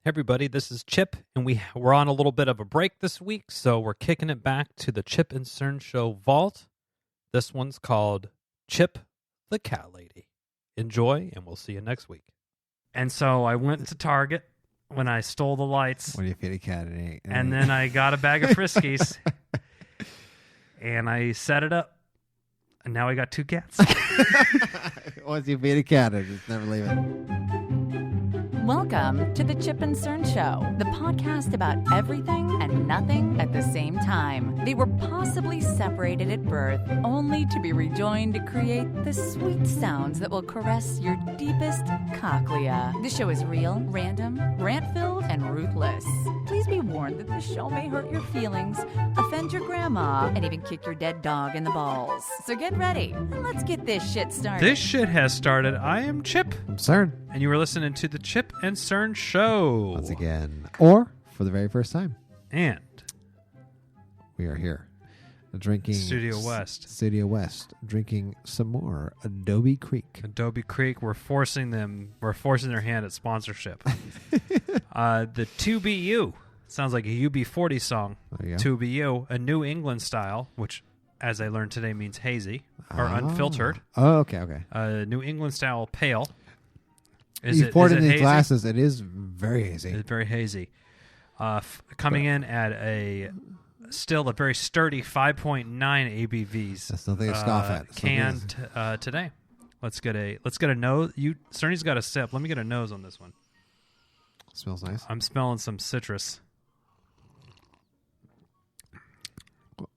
Hey everybody, this is Chip, and we're on a little bit of a break this week, so we're kicking it back to the Chip and Cern Show Vault. This one's called Chip the Cat Lady. Enjoy, and we'll see you next week. And so I went to Target when I stole the lights. What do you feed a cat? And then I got a bag of Friskies, and I set it up, and now I got 2 cats. Once you feed a cat, I just never leave it. Welcome to the Chip and Cern Show, the podcast about everything and nothing at the same time. They were possibly separated at birth, only to be rejoined to create the sweet sounds that will caress your deepest cochlea. The show is real, random, rant-filled, and ruthless. Please be warned that the show may hurt your feelings, offend your grandma, and even kick your dead dog in the balls. So get ready, and let's get this shit started. This shit has started. I am Chip. I'm Cern. And you were listening to the Chip and Cern Show. Once again. Or for the very first time. And we are here. Drinking Studio West. Drinking some more Adobe Creek. Adobe Creek. We're forcing their hand at sponsorship. The 2BU. Sounds like a UB40 song. There you go. 2BU. A New England style, which, as I learned today, means hazy or unfiltered. Oh, okay. New England style pale. You poured it in these glasses. It is very hazy. It's very hazy. Coming in at a very sturdy 5.9 ABVs. That's nothing to scoff at. Canned today. Let's get a nose. Cerny's got a sip. Let me get a nose on this one. Smells nice. I'm smelling some citrus.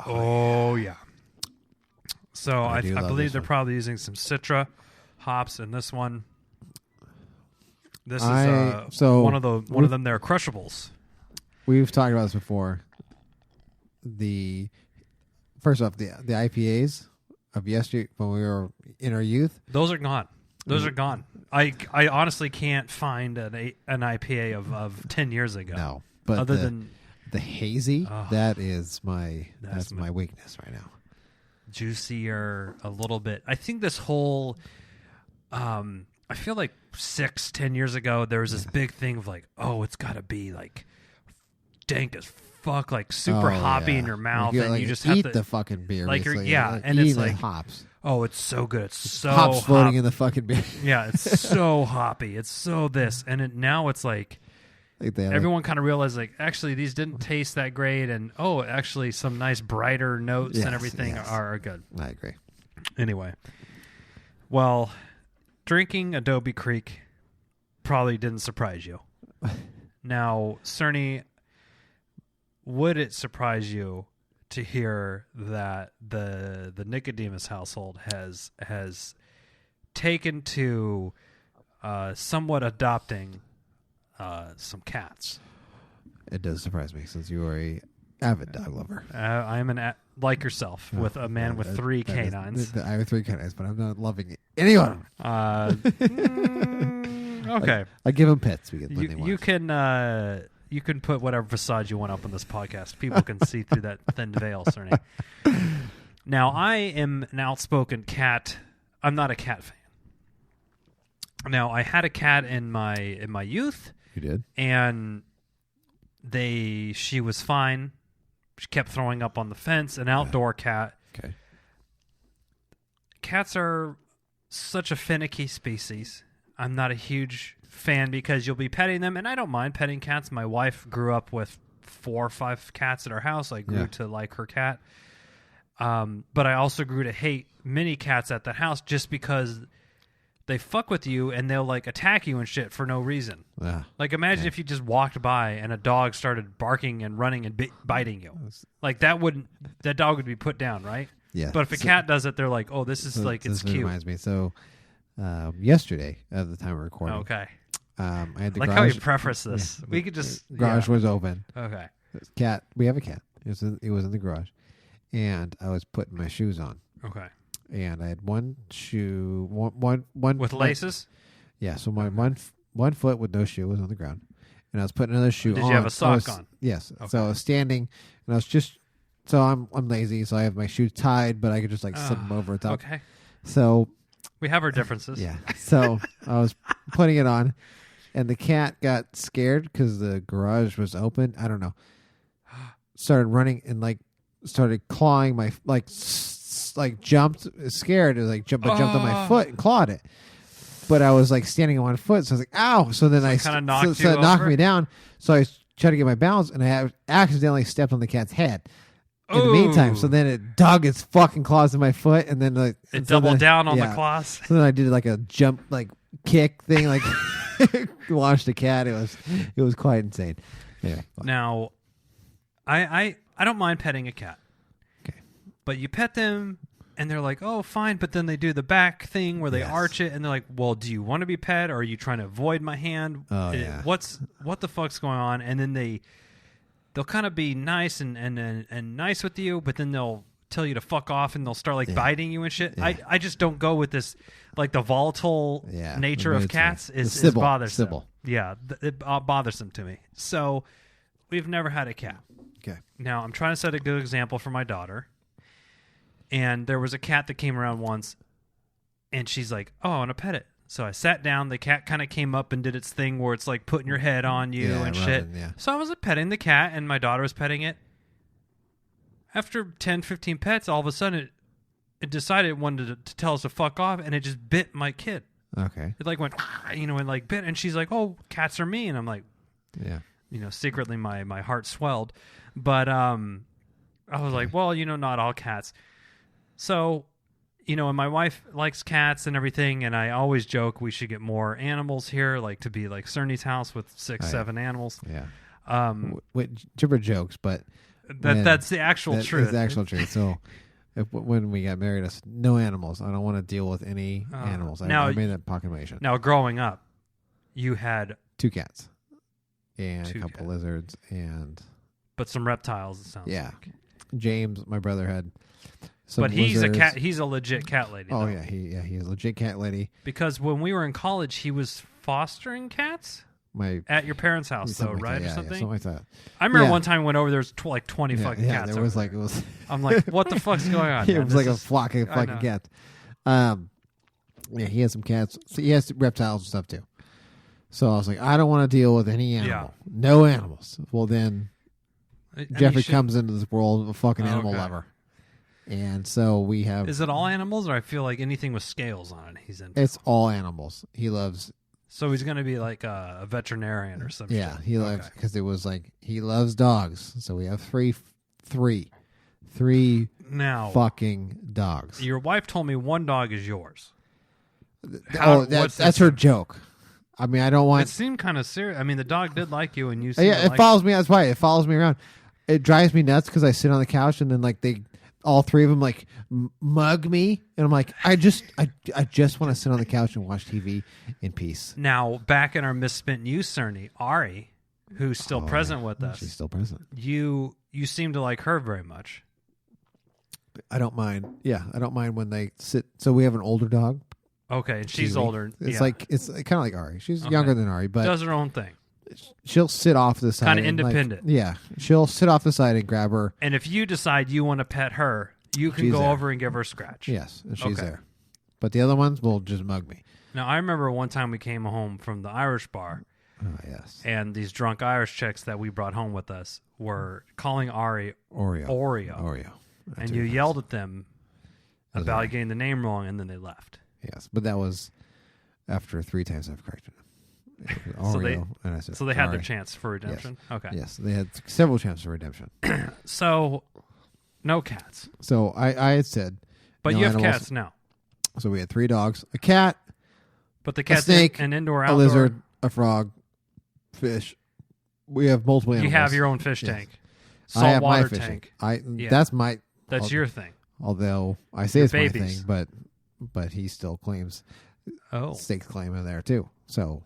Oh yeah. So I believe they're probably using some Citra hops in this one. This is one of them. They're crushables. We've talked about this before. First off, the IPAs of yesterday when we were in our youth. Those are gone. Those are gone. I honestly can't find an IPA of 10 years ago. No, but other than the hazy, that's my weakness right now. Juicier a little bit. I think this whole I feel like 10 years ago there was this big thing of like, oh, it's got to be like dank as fuck, like super hoppy in your mouth, and you just eat have to the fucking beer. Like and it's like hops. Oh, it's so good. It's so hops floating in the fucking beer. Yeah, it's so hoppy. It's so this, and now it's like everyone kind of realized like actually these didn't taste that great, and actually some nice brighter notes and everything are good. I agree. Anyway, well, drinking Adobe Creek probably didn't surprise you. Now, Cerny, would it surprise you to hear that the Nicodemus household has taken to somewhat adopting some cats? It does surprise me since you are a avid dog lover. I am like yourself, with a man with 3 canines. I have 3 canines, but I'm not loving anyone. Okay, I give them pets because you can put whatever facade you want up on this podcast. People can see through that thin veil, Cerny. Now, I am an outspoken cat. I'm not a cat fan. Now, I had a cat in my youth. You did? And she was fine. She kept throwing up on the fence. An outdoor cat. Okay. Cats are such a finicky species. I'm not a huge fan because you'll be petting them, and I don't mind petting cats. My wife grew up with 4 or 5 cats at our house. I grew to like her cat. But I also grew to hate many cats at the house just because they fuck with you and they'll like attack you and shit for no reason. Yeah. Like imagine if you just walked by and a dog started barking and running and biting you. Like that dog would be put down, right? Yeah. But if a cat does it, they're like, oh, it's cute. Reminds me. So yesterday, at the time of recording. Okay. I had the like garage, how you preface this. We could just garage was open. Okay. Cat. We have a cat. It was in the garage, and I was putting my shoes on. Okay. And I had one shoe, one with laces. Yeah. So my one foot with no shoe was on the ground, and I was putting another shoe on. Did you have a sock on? Yes. Okay. So I was standing, and I was just. So I'm lazy, so I have my shoes tied, but I could just like slip them over the top. Okay. So we have our differences. Yeah. So I was putting it on, And the cat got scared because the garage was open. I don't know. Started running and started clawing my jumped scared. It was jumped on my foot and clawed it. But I was standing on one foot, so I was like, "Ow!" So then it knocked me down. So I tried to get my balance, and I accidentally stepped on the cat's head. In the meantime, so then it dug its fucking claws in my foot, and then it doubled down on the claws. So then I did a jump kick thing, launched the cat. It was quite insane. Yeah. Now, I don't mind petting a cat. Okay. But you pet them, and they're like, "Oh, fine," but then they do the back thing where they arch it, and they're like, "Well, do you want to be pet, or are you trying to avoid my hand? Oh, yeah. What the fuck's going on?" And then they'll kind of be nice and nice with you, but then they'll tell you to fuck off, and they'll start biting you and shit. Yeah. I just don't go with this, the volatile nature of cats is bothersome. Sybil. Yeah, it bothersome to me. So we've never had a cat. Okay. Now I'm trying to set a good example for my daughter. And there was a cat that came around once, and she's like, "Oh, I want to pet it." So I sat down. The cat kind of came up and did its thing where it's putting your head on you and shit. Yeah. So I was petting the cat, and my daughter was petting it. After 10, 15 pets, all of a sudden it decided it wanted to tell us to fuck off, and it just bit my kid. Okay. It went, and bit, and she's like, "Oh, cats are mean." I'm like, yeah. Secretly my heart swelled. But I was like, well, not all cats. So, and my wife likes cats and everything, and I always joke we should get more animals here, to be like Cerny's house with 6-7 animals. Yeah. Chipper jokes, but that's the actual truth. That's the actual truth. So, when we got married, no animals. I don't want to deal with any animals. I made that proclamation. Now, growing up, you had 2 cats and a couple lizards but some reptiles. It sounds like. James, my brother, had. But he's a cat. He's a legit cat lady. Oh yeah, he's a legit cat lady. Because when we were in college, he was fostering cats at your parents' house, though, right, or something? Yeah, something like that. I remember one time we went over. There was 20 fucking cats. There was it was. I'm like, what the fuck's going on? It was a flock of fucking cats. Yeah, he has some cats. So he has reptiles and stuff too. So I was like, I don't want to deal with any animal. Yeah. No animals. Well, then Jeffrey comes into this world of a fucking animal lover. And so we have... Is it all animals, or I feel like anything with scales on it he's into? It's all animals. He loves... So he's going to be like a veterinarian or something. Yeah, he loves... Because it was he loves dogs. So we have three now fucking dogs. Your wife told me one dog is yours. That's her joke. I mean, I don't want... It seemed kind of serious. I mean, the dog did like you, and you... it follows me. That's why it follows me around. It drives me nuts because I sit on the couch, and then they... All 3 of them mug me, and I'm like, I just want to sit on the couch and watch TV in peace. Now, back in our misspent youth, Cerny, Ari, who's still present with us. She's still present. You seem to like her very much. I don't mind. Yeah, I don't mind when they sit. So we have an older dog. Okay, and she's older. It's it's kind of like Ari. She's younger than Ari, but does her own thing. She'll sit off the side. Kind of independent. She'll sit off the side and grab her. And if you decide you want to pet her, you can go over and give her a scratch. Yes, and she's there. But the other ones will just mug me. Now, I remember one time we came home from the Irish bar. Oh, yes. And these drunk Irish chicks that we brought home with us were calling Ari Oreo. And you yelled at them about getting the name wrong, and then they left. Yes, but that was after 3 times I've corrected them. So they had their chance for redemption? Yes. Okay. Yes, they had several chances for redemption. So, no cats. So I had said... But you have cats now. So we had 3 dogs, a cat, but the cat's a snake, an indoor, outdoor. A lizard, a frog, fish. We have multiple animals. You have your own fish tank. I have my Saltwater fishing. tank. That's your thing. Although I say it's my thing, but he still claims stakes claim in there too. So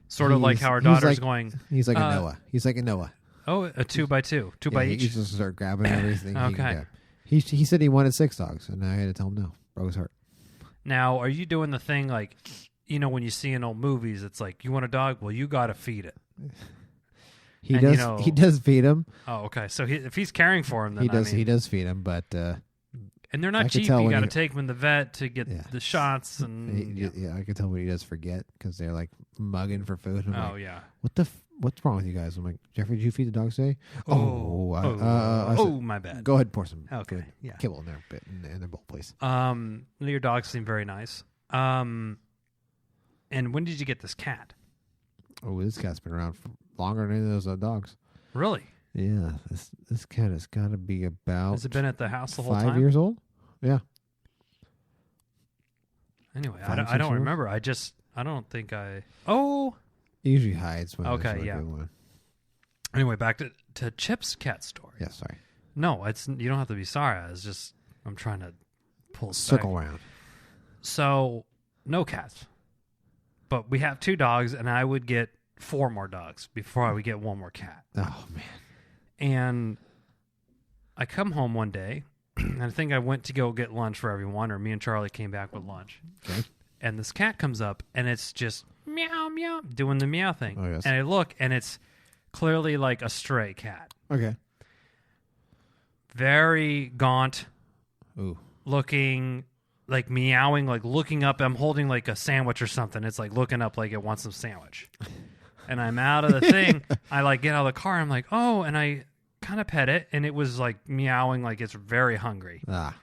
sort of like how our daughter's going. He's like a Noah. He's like a Noah. Oh, a 2x2, 2 by each. He just start grabbing everything. Okay. He said he wanted 6 dogs, and I had to tell him no. Broke his heart. Now, are you doing the thing like, when you see in old movies, it's like, you want a dog? Well, you got to feed it. He does feed him. Oh, okay. So if he's caring for him, then he does feed him, but And they're not I can cheap. tell You when got to he- take them in the vet to get the shots. And Yeah, I can tell when he does forget because they're like mugging for food. I'm Oh, like, yeah. what's wrong with you guys? I'm like, Jeffrey, did you feed the dogs today? I said, My bad. go ahead and pour some Okay, yeah. kibble in their bowl, please. Your dogs seem very nice. And when did you get this cat? Oh, this cat's been around for longer than any of those dogs. Really? Yeah, this cat has got to be about. Has it been at the house the whole time? 5 years old? Yeah. Anyway, 5, I 6 don't years? remember. I don't think I. Oh. He usually hides when Okay, there's a yeah. good one. Anyway, back to Chip's cat story. Yeah, sorry. No, you don't have to be sorry. I'm trying to pull Circle back. around. So, no cats. But we have 2 dogs, and I would get 4 more dogs before I would get 1 more cat. Oh, man. And I come home one day, and I think I went to go get lunch for everyone, or me and Charlie came back with lunch. Okay. And this cat comes up, and it's just meow, meow, doing the meow thing. Oh, yes. And I look, and it's clearly like a stray cat. Okay. Very gaunt, Ooh. looking, like meowing, like looking up. I'm holding like a sandwich or something. It's like looking up like it wants some sandwich. And I'm out of the thing. I like get out of the car. I'm like, oh, and I kind of pet it, and it was like meowing like it's very hungry. Ah.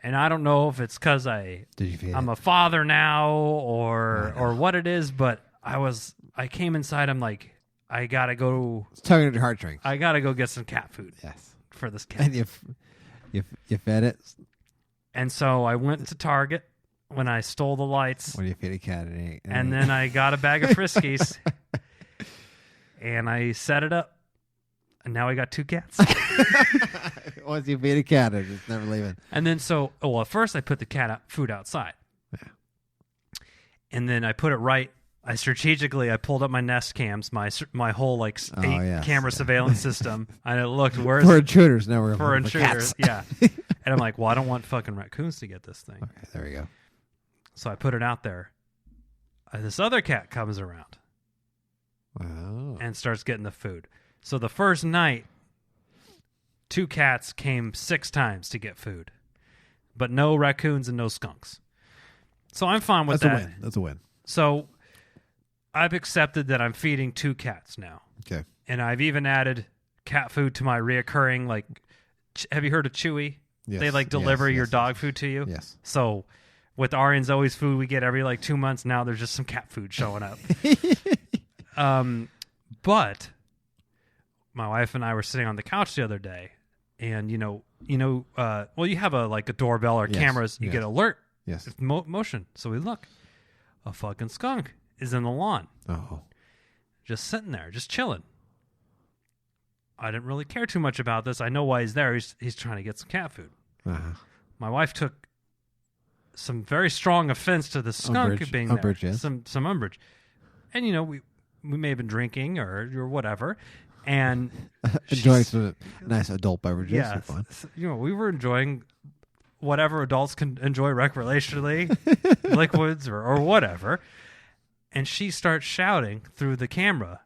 And I don't know if it's because Did you feed I'm it? a father now or what it is, but I came inside. I'm like, I gotta go. It's tugging at your heartstrings. I gotta go get some cat food Yes. for this cat. And you fed it. And so I went to Target when I stole the lights, When you feed a cat, it ain't. and then I got a bag of Friskies, and I set it up, and now I got 2 cats. Once you feed a cat, it's just never leaving. And then at first I put the food outside. Yeah. And then I put it right. I pulled up my Nest cams, my whole like 8 camera surveillance system, and it looked For intruders, now we're for looking intruders. cats. Yeah. And I'm like, well, I don't want fucking raccoons to get this thing. Okay, there we go. So I put it out there. This other cat comes around Wow. and starts getting the food. So the first night, 2 cats came 6 times to get food, but no raccoons and no skunks. So I'm fine with That's that. a win. That's a win. So I've accepted that I'm feeding 2 cats now. Okay. And I've even added cat food to my reoccurring, like, have you heard of Chewy? Yes. They like deliver Yes, your yes, dog food to you. Yes. So with Ari and Zoe's food we get every like 2 months, now there's just some cat food showing up. But my wife and I were sitting on the couch the other day, and you have a doorbell or Yes, cameras. You yes. get alert. Yes. It's motion. So we look. A fucking skunk is in the lawn, Oh. just sitting there, just chilling. I didn't really care too much about this. I know why he's there. He's trying to get some cat food. Uh-huh. My wife took some very strong offense to the skunk being Umbrage, there. yes. Some umbrage. And we may have been drinking or whatever, and Enjoying some nice adult beverages. yeah, They're fun. we were enjoying whatever adults can enjoy recreationally, liquids or whatever. And she starts shouting through the camera,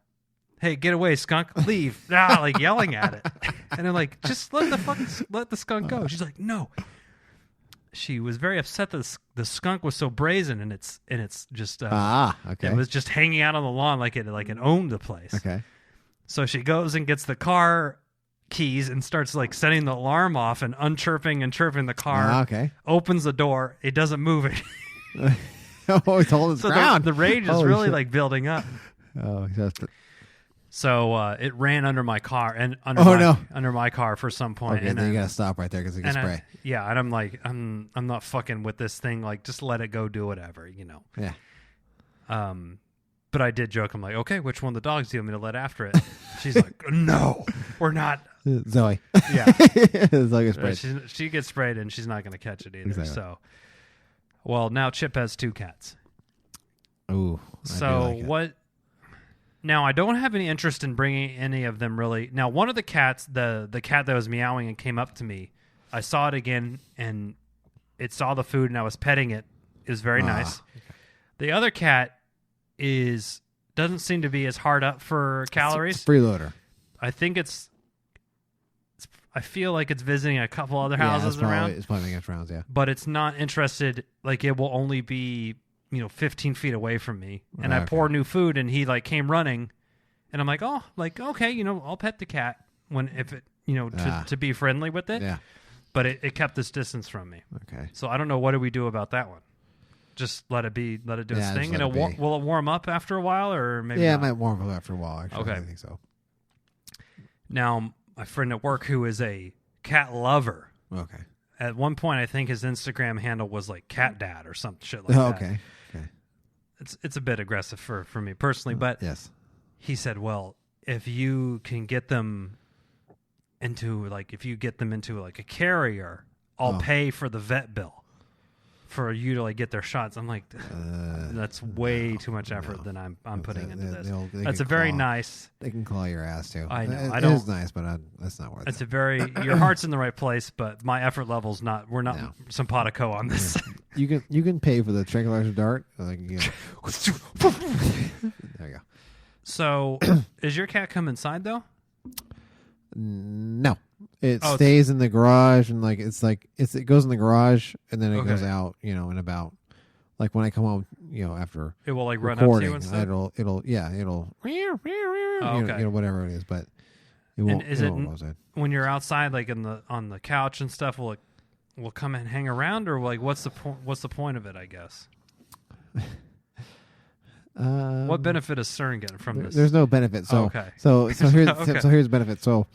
"Hey, get away, skunk! Leave!" Like yelling at it. And I'm like, "Just let the skunk go." She's like, "No." She was very upset that the skunk was so brazen, and it's just Okay. it was just hanging out on the lawn like it owned the place. Okay. So she goes and gets the car keys and starts like setting the alarm off and unchirping and chirping the car. Okay. Opens the door. It doesn't move it. Oh, it's holding its So ground. the rage is Holy really shit. like building up. Oh, So it ran under my car and under my car for some point. okay. And Then you I- gotta stop right there because it can and spray. and I'm like, I'm not fucking with this thing. Like, just let it go, do whatever, Yeah. But I did joke. I'm like, okay, which one of the dogs do you want me to let after it? She's like, no, we're not. Zoe. Yeah. Zoe gets sprayed. She gets sprayed and she's not going to catch it either. Exactly. So, well, now Chip has 2 cats. Ooh. I do So like it. what? Now I don't have any interest in bringing any of them really. Now one of the cats, the cat that was meowing and came up to me, I saw it again and it saw the food and I was petting it. It was very nice. Okay. The other cat doesn't seem to be as hard up for calories. It's a freeloader. I think I feel like it's visiting a couple other Yeah, houses around. It's probably making its rounds, yeah. But it's not interested. Like, it will only be 15 feet away from me, and I pour new food, and he like came running, and I'm like, oh, like, okay, I'll pet the cat if it to be friendly with it. Yeah. But it kept this distance from me. Okay. So I don't know, what do we do about that one? Just let it do its thing, and will it warm up after a while, or maybe it not? might warm up after a while. Actually, Okay. I think so. Now, my friend at work who is a cat lover. Okay. At one point, I think his Instagram handle was like Cat Dad or some shit like that. Okay. It's a bit aggressive for me personally, but yes. He said, well, if you can get them into like a carrier, I'll pay for the vet bill for you to like get their shots. I'm like, that's way too much effort than I'm putting into this. That's a very nice. They can claw your ass too. I know. It is nice, but that's not worth it. It's a very your heart's in the right place, but my effort level's not. We're not simpatico on this. You can pay for the tranquilizer dart. Like, there you go. So, is your cat come inside though? No, it stays in the garage, and it goes in the garage, and then it goes out. And about like when I come home, after it will like run up to you and stuff. It'll whatever it is, but it won't. And is it when you're outside, like on the couch and stuff? Will come and hang around, or like what's the point of it? I guess. What benefit is Cern getting from this? There's no benefit. So here's the benefit. So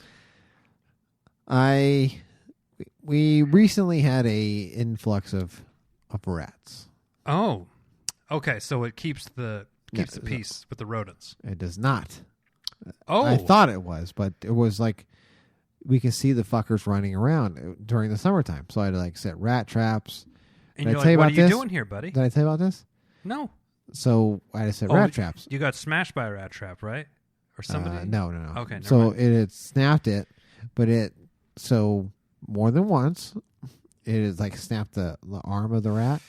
we recently had a influx of rats. Oh, okay. So it keeps the peace with the rodents. It does not. Oh, I thought it was, but it was like we could see the fuckers running around during the summertime. So I had to like set rat traps. And you're like, what are you doing here, buddy? Did I tell you about this? No. So I had to set rat traps. You got smashed by a rat trap, right? Or somebody? No. Okay. So it had snapped it, but more than once, it had like snapped the arm of the rat,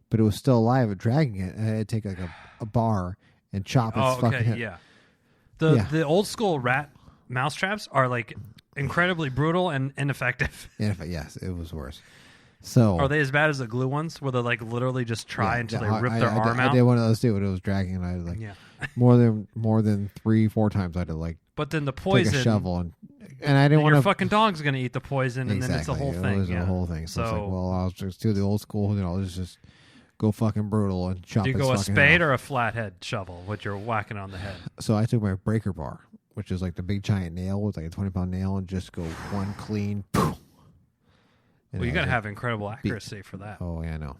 but it was still alive and dragging it. And I had to take like a bar and chop its fucking head. Yeah. The old school rat mouse traps are like incredibly brutal and ineffective. Yes, it was worse. So are they as bad as the glue ones, where they like literally just try until they rip their arm out? I did one of those too, and it was dragging, and I had like more than 3-4 times I had to like. But then the poison, take a shovel, and I didn't want your fucking dog's gonna eat the poison, and then it's a whole thing. It was a whole thing. So it's like, well, I'll just do the old school, I'll just go fucking brutal and chop. Do you go a spade or a flathead shovel, what you're whacking on the head? So I took my breaker bar, which is like the big giant nail with like a 20-pound nail, and just go one clean. Well, you got to have incredible accuracy for that. Oh, yeah, I know.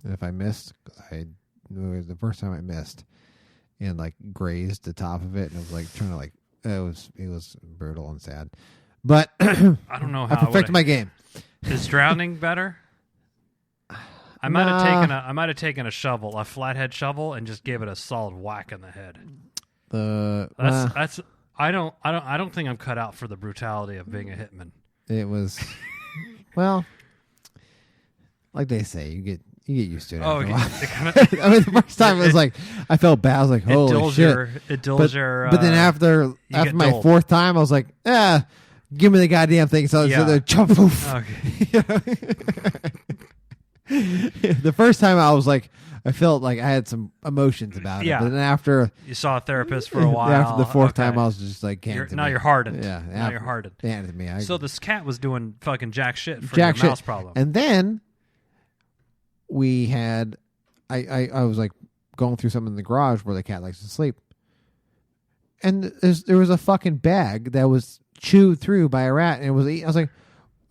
And if I missed, it was the first time I missed and like grazed the top of it, and it was like trying to like it was brutal and sad. But I don't know how I perfected my game. Is drowning better? I might have taken a shovel, a flathead shovel, and just gave it a solid whack in the head. I don't think I'm cut out for the brutality of being a hitman. It was. Well, like they say, you get used to it. Oh, okay. I mean, the first time it was like I felt bad. I was like, "Holy shit!" It dulls your. But then after my fourth time, I was like, give me the goddamn thing." So the jump. Okay. The first time I was like, I felt like I had some emotions about it. But then after you saw a therapist for a while, after the fourth time, I was just like, now you're hardened. Yeah, now you're hardened. Hand it to me. So this cat was doing fucking jack shit for your mouse problem. And then we had, I was like going through something in the garage where the cat likes to sleep, and there was a fucking bag that was chewed through by a rat, and it was eaten. I was like,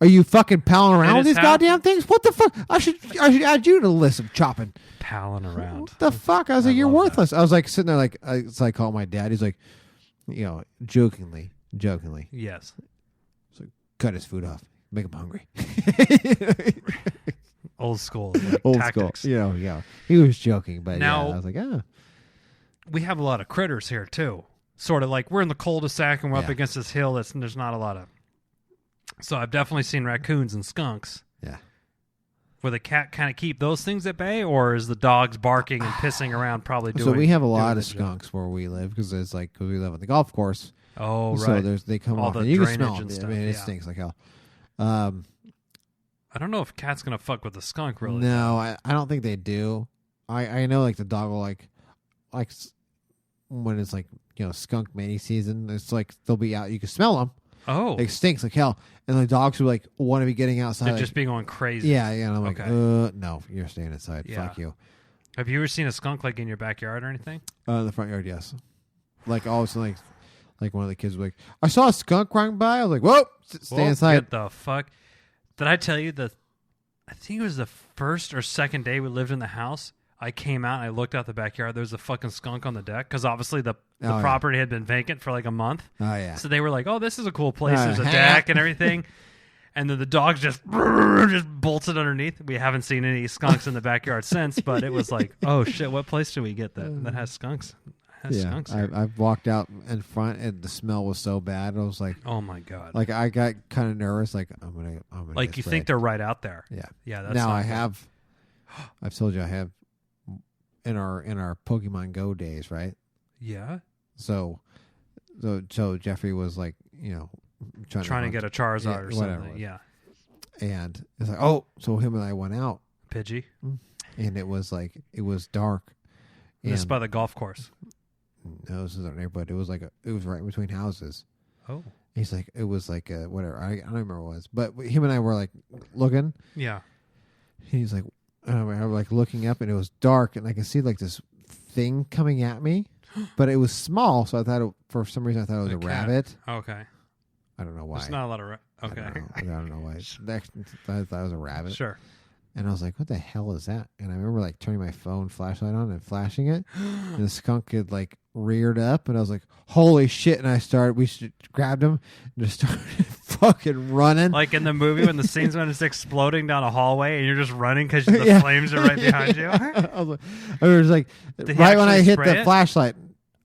are you fucking palling around with these goddamn things? What the fuck? I should add you to the list of chopping. Palling around. What the fuck? I was like, you're worthless. That. I was like sitting there like, so I called my dad. He's like, jokingly. Yes. So cut his food off. Make him hungry. Old school. Old tactics. School. Yeah. He was joking, but now, I was like, we have a lot of critters here too. Sort of like we're in the cul-de-sac and we're up against this hill there's not a lot of. So I've definitely seen raccoons and skunks. Yeah. Will the cat kind of keep those things at bay, or is the dogs barking and pissing around probably doing? So we have a lot of skunks where we live because we live on the golf course. Oh, right. So they come all off the and you can drainage smell and them. stuff. I mean, it stinks like hell. I don't know if a cat's gonna fuck with a skunk. Really? No, I don't think they do. I know like the dog will like when it's like skunk mating season. It's like they'll be out. You can smell them. Oh, it stinks like hell, and the dogs will like want to be getting outside. They're like, just being going crazy. Yeah. And I'm like, Okay. no, you're staying inside. Yeah. Fuck you. Have you ever seen a skunk like in your backyard or anything? In the front yard, yes. Like all of a sudden, like one of the kids was like, I saw a skunk running by. I was like, whoa, stay inside. Get the fuck. Did I tell you that? I think it was the first or second day we lived in the house. I came out and I looked out the backyard. There was a fucking skunk on the deck because obviously the property had been vacant for like a month. Oh, yeah. So they were like, oh, this is a cool place. There's a deck and everything. And then the dogs just bolted underneath. We haven't seen any skunks in the backyard since, but it was like, oh, shit, what place did we get that has skunks? Skunks here. I've walked out in front and the smell was so bad. I was like, oh, my God. Like I got kind of nervous. Like I'm gonna like you think they're right out there. Yeah. Yeah. That's now I've told you I have in our Pokemon Go days, right? Yeah. So Jeffrey was like, trying to get a Charizard or something. Yeah. And it's like, oh, so him and I went out. Pidgey. And it was dark. And this is by the golf course. No, this is our neighborhood. It was it was right between houses. Oh. He's like, it was like whatever. I don't remember what it was. But him and I were like looking. Yeah. He's like, I was like looking up and it was dark and I could see like this thing coming at me, but it was small. So I thought for some reason I thought it was a rabbit. Okay. I don't know why. There's not a lot of okay. I don't know why. I thought it was a rabbit. Sure. And I was like, what the hell is that? And I remember like turning my phone flashlight on and flashing it. And the skunk had like reared up and I was like, holy shit. And we grabbed him and just started fucking running. Like in the movie when the scene's when it's exploding down a hallway and you're just running because the flames are right behind you. I was like right when I hit the flashlight.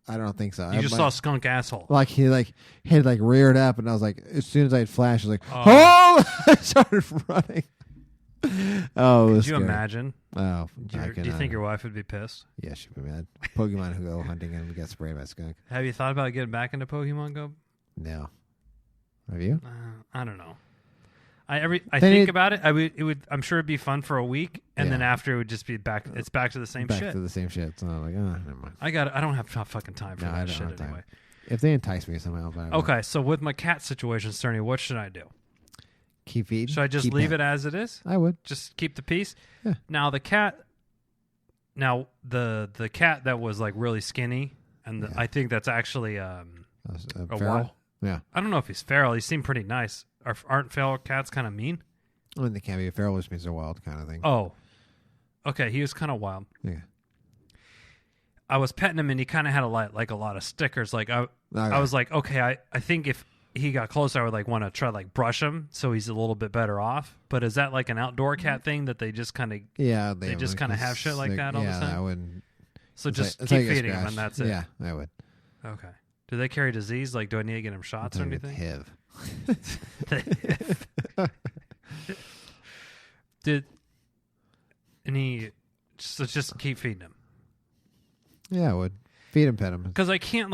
I don't think so. You just saw skunk asshole. Like he had reared up and I was like, as soon as I had flashed, I was like, oh! I started running. Oh, could you imagine? Oh, do you think your wife would be pissed? Yeah, she'd be mad. Pokemon who go hunting and get sprayed by a skunk. Have you thought about getting back into Pokemon Go? No. Have you? I don't know. I think about it. I'm sure it'd be fun for a week, and then after it would just be back. It's back to the same shit. Back to the same shit. So I'm like, never mind. I don't have fucking time for that shit anyway. If they entice me somehow. Okay, so with my cat situation, Cerny, what should I do? Keep feeding. Should I just leave it as it is? I would. Just keep the peace? Yeah. Now the cat that was like really skinny, and I think that's actually a feral? Yeah. I don't know if he's feral. He seemed pretty nice. Aren't feral cats kind of mean? I mean, they can't be. Feral which means they're wild kind of thing. Oh. Okay, he was kind of wild. Yeah. I was petting him, and he kind of had a lot of stickers. Like I was like, okay, I think if he got closer, I would like want to try like brush him so he's a little bit better off. But is that like an outdoor cat thing that they just kind of they just kind of have shit like that all the time? Yeah, I wouldn't. So just keep feeding him, and that's it. Yeah, I would. Okay. Do they carry disease? Like, do I need to get him shots or anything? HIV. Just keep feeding him. Yeah, I would feed him, pet him. Because I can't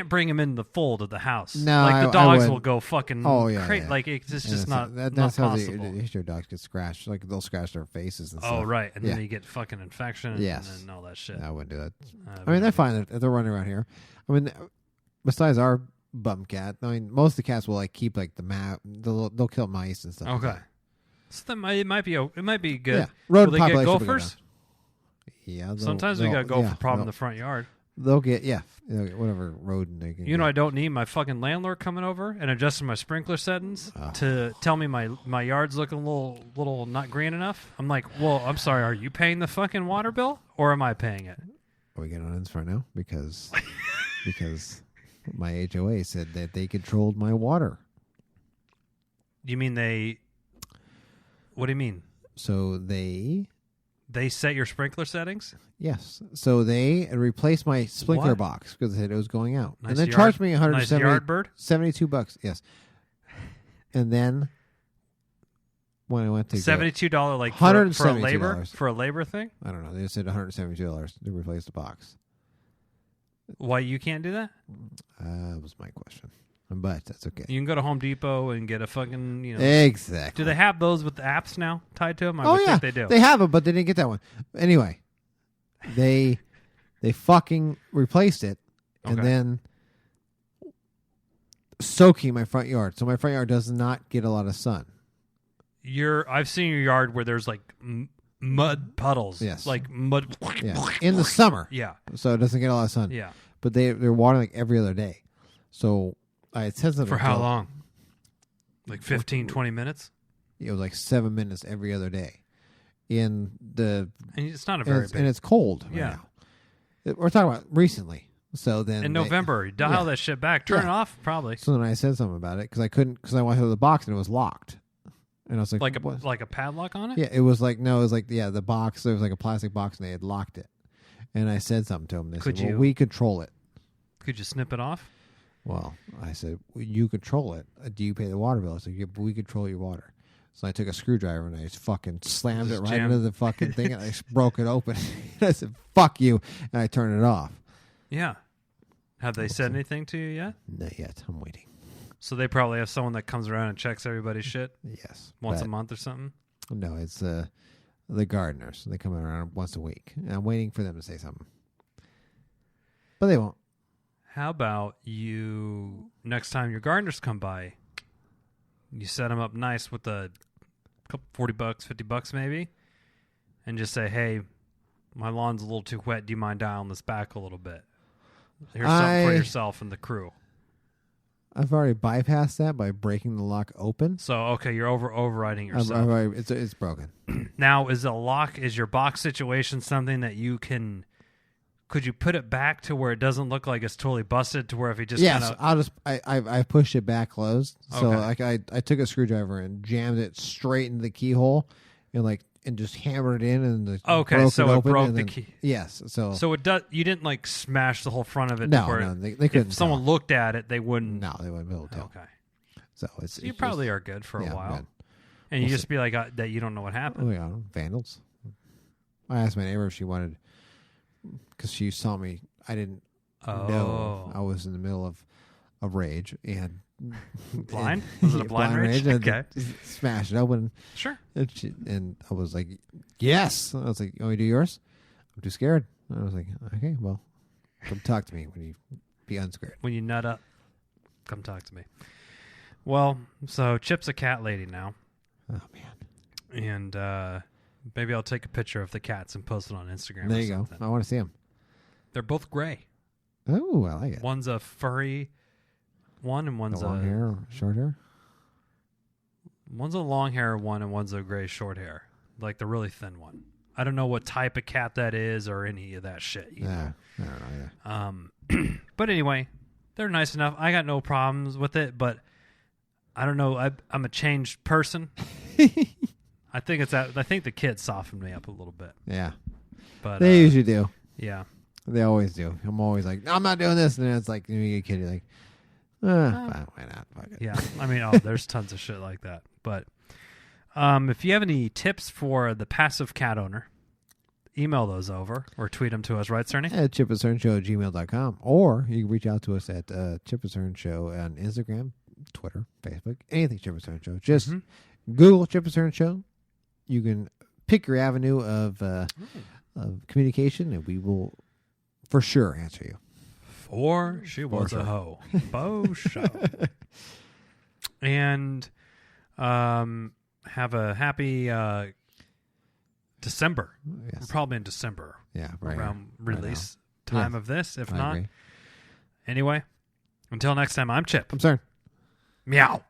bring him in the fold of the house. No, like the dogs will go fucking crazy. Yeah. Like it's just not that's not how possible. your dogs get scratched. Like they'll scratch their faces and stuff. Oh right, and then they get fucking infection and all that shit. I wouldn't do that. I mean, they're fine if they're running around here. I mean, besides our bum cat, I mean, most of the cats will like keep like the mat. They'll kill mice and stuff. Okay, so it might be good. Yeah. Road will they get gophers? Yeah. Sometimes we got a gopher problem in the front yard. They'll get whatever rodent they can. I don't need my fucking landlord coming over and adjusting my sprinkler settings to tell me my yard's looking a little not green enough. I'm like, well, I'm sorry, are you paying the fucking water bill or am I paying it? Are we getting on this right now? Because my HOA said that they controlled my water. You mean they? What do you mean? So they set your sprinkler settings? Yes. So they replaced my sprinkler box because they said it was going out. Nice and then yard, charged me nice yard bird? $72. Yes. And then when I went to $72 like for a labor thing? I don't know. They said $172 to replace the box. Why you can't do that? That was my question. but that's okay. You can go to Home Depot and get a fucking, Exactly. Do they have those with the apps now tied to them? I Oh would yeah, think they do. They have it, but they didn't get that one. Anyway, they fucking replaced it, and then soaking my front yard. So my front yard does not get a lot of sun. I've seen your yard where there's like mud puddles. Yes. Like mud. Yeah, in the summer. Yeah. So it doesn't get a lot of sun. Yeah. But they're watering like every other day. So I had said something. For how long? Like 15, 20 minutes? It was like 7 minutes every other day. And it's not a very big. And it's cold right Yeah. now. We're talking about recently. So then in November, dial that shit back. Turn it off, probably. So then I said something about it because I went to the box and it was locked. And I was like, like a padlock on it? Yeah, it was like, no, it was like, the box. There was like a plastic box and they had locked it. And I said something to them. They said, well, we control it. Could you snip it off? Well, I said, well, you control it. Do you pay the water bill? I said, yeah, but we control your water. So I took a screwdriver and I just fucking slammed it right into the fucking thing and I just broke it open. And I said, fuck you. And I turned it off. Yeah. Have they said anything to you yet? Not yet. I'm waiting. So they probably have someone that comes around and checks everybody's shit? Yes. Once a month or something? No, it's the gardeners. They come around once a week. And I'm waiting for them to say something. But they won't. How about you, next time your gardeners come by, you set them up nice with a couple $40, $50 maybe, and just say, hey, my lawn's a little too wet. Do you mind dialing this back a little bit? Here's something for yourself and the crew. I've already bypassed that by breaking the lock open. So, okay, you're overriding yourself. It's broken. Now, is your box situation something that you can... Could you put it back to where it doesn't look like it's totally busted to where if you just I pushed it back closed. So okay. I took a screwdriver and jammed it straight into the keyhole and just hammered it in and broke it broke the key. Yes. So it does. You didn't like smash the whole front of it. No, they couldn't. If someone looked at it, they wouldn't. No, they wouldn't be able to tell. Okay. So you probably are good for a while. Good. And you just be like that you don't know what happened. Oh yeah, vandals. I asked my neighbor if she wanted, because she saw me. I didn't know I was in the middle of a rage and blind. Was it a blind rage? Okay, smashed it open. Sure. And I was like, yes. I was like, you want me to do yours? I'm too scared. I was like, okay, well, come talk to me when you be unscared. When you nut up, come talk to me. Well, so Chip's a cat lady now. Oh man. And maybe I'll take a picture of the cats and post it on Instagram. There you go. I want to see them. They're both gray. Oh, I like it. One's a furry one, and one's long hair, short hair. One's a long hair one, and one's a gray short hair, like the really thin one. I don't know what type of cat that is or any of that shit. I don't know. Yeah. But anyway, they're nice enough. I got no problems with it, but I don't know. I'm a changed person. I think the kids softened me up a little bit. Yeah, but they usually do. Yeah, they always do. I'm always like, no, I'm not doing this, and then it's like you get a kid, you're like, fine, why not? Fuck it. Yeah. I mean, there's tons of shit like that. But if you have any tips for the passive cat owner, email those over or tweet them to us, right, Cerny? At chipandcernshow@gmail.com. Or you can reach out to us at Chip and Cern Show on Instagram, Twitter, Facebook, anything Chip and Cern Show. Just Google Chip and Cern Show. You can pick your avenue of communication, and we will for sure answer you. For she was a hoe. Bo show. And have a happy December. Yes. We're probably in December. Yeah, right. Around release time of this, if not. Agree. Anyway, until next time, I'm Chip. I'm Cern. Meow.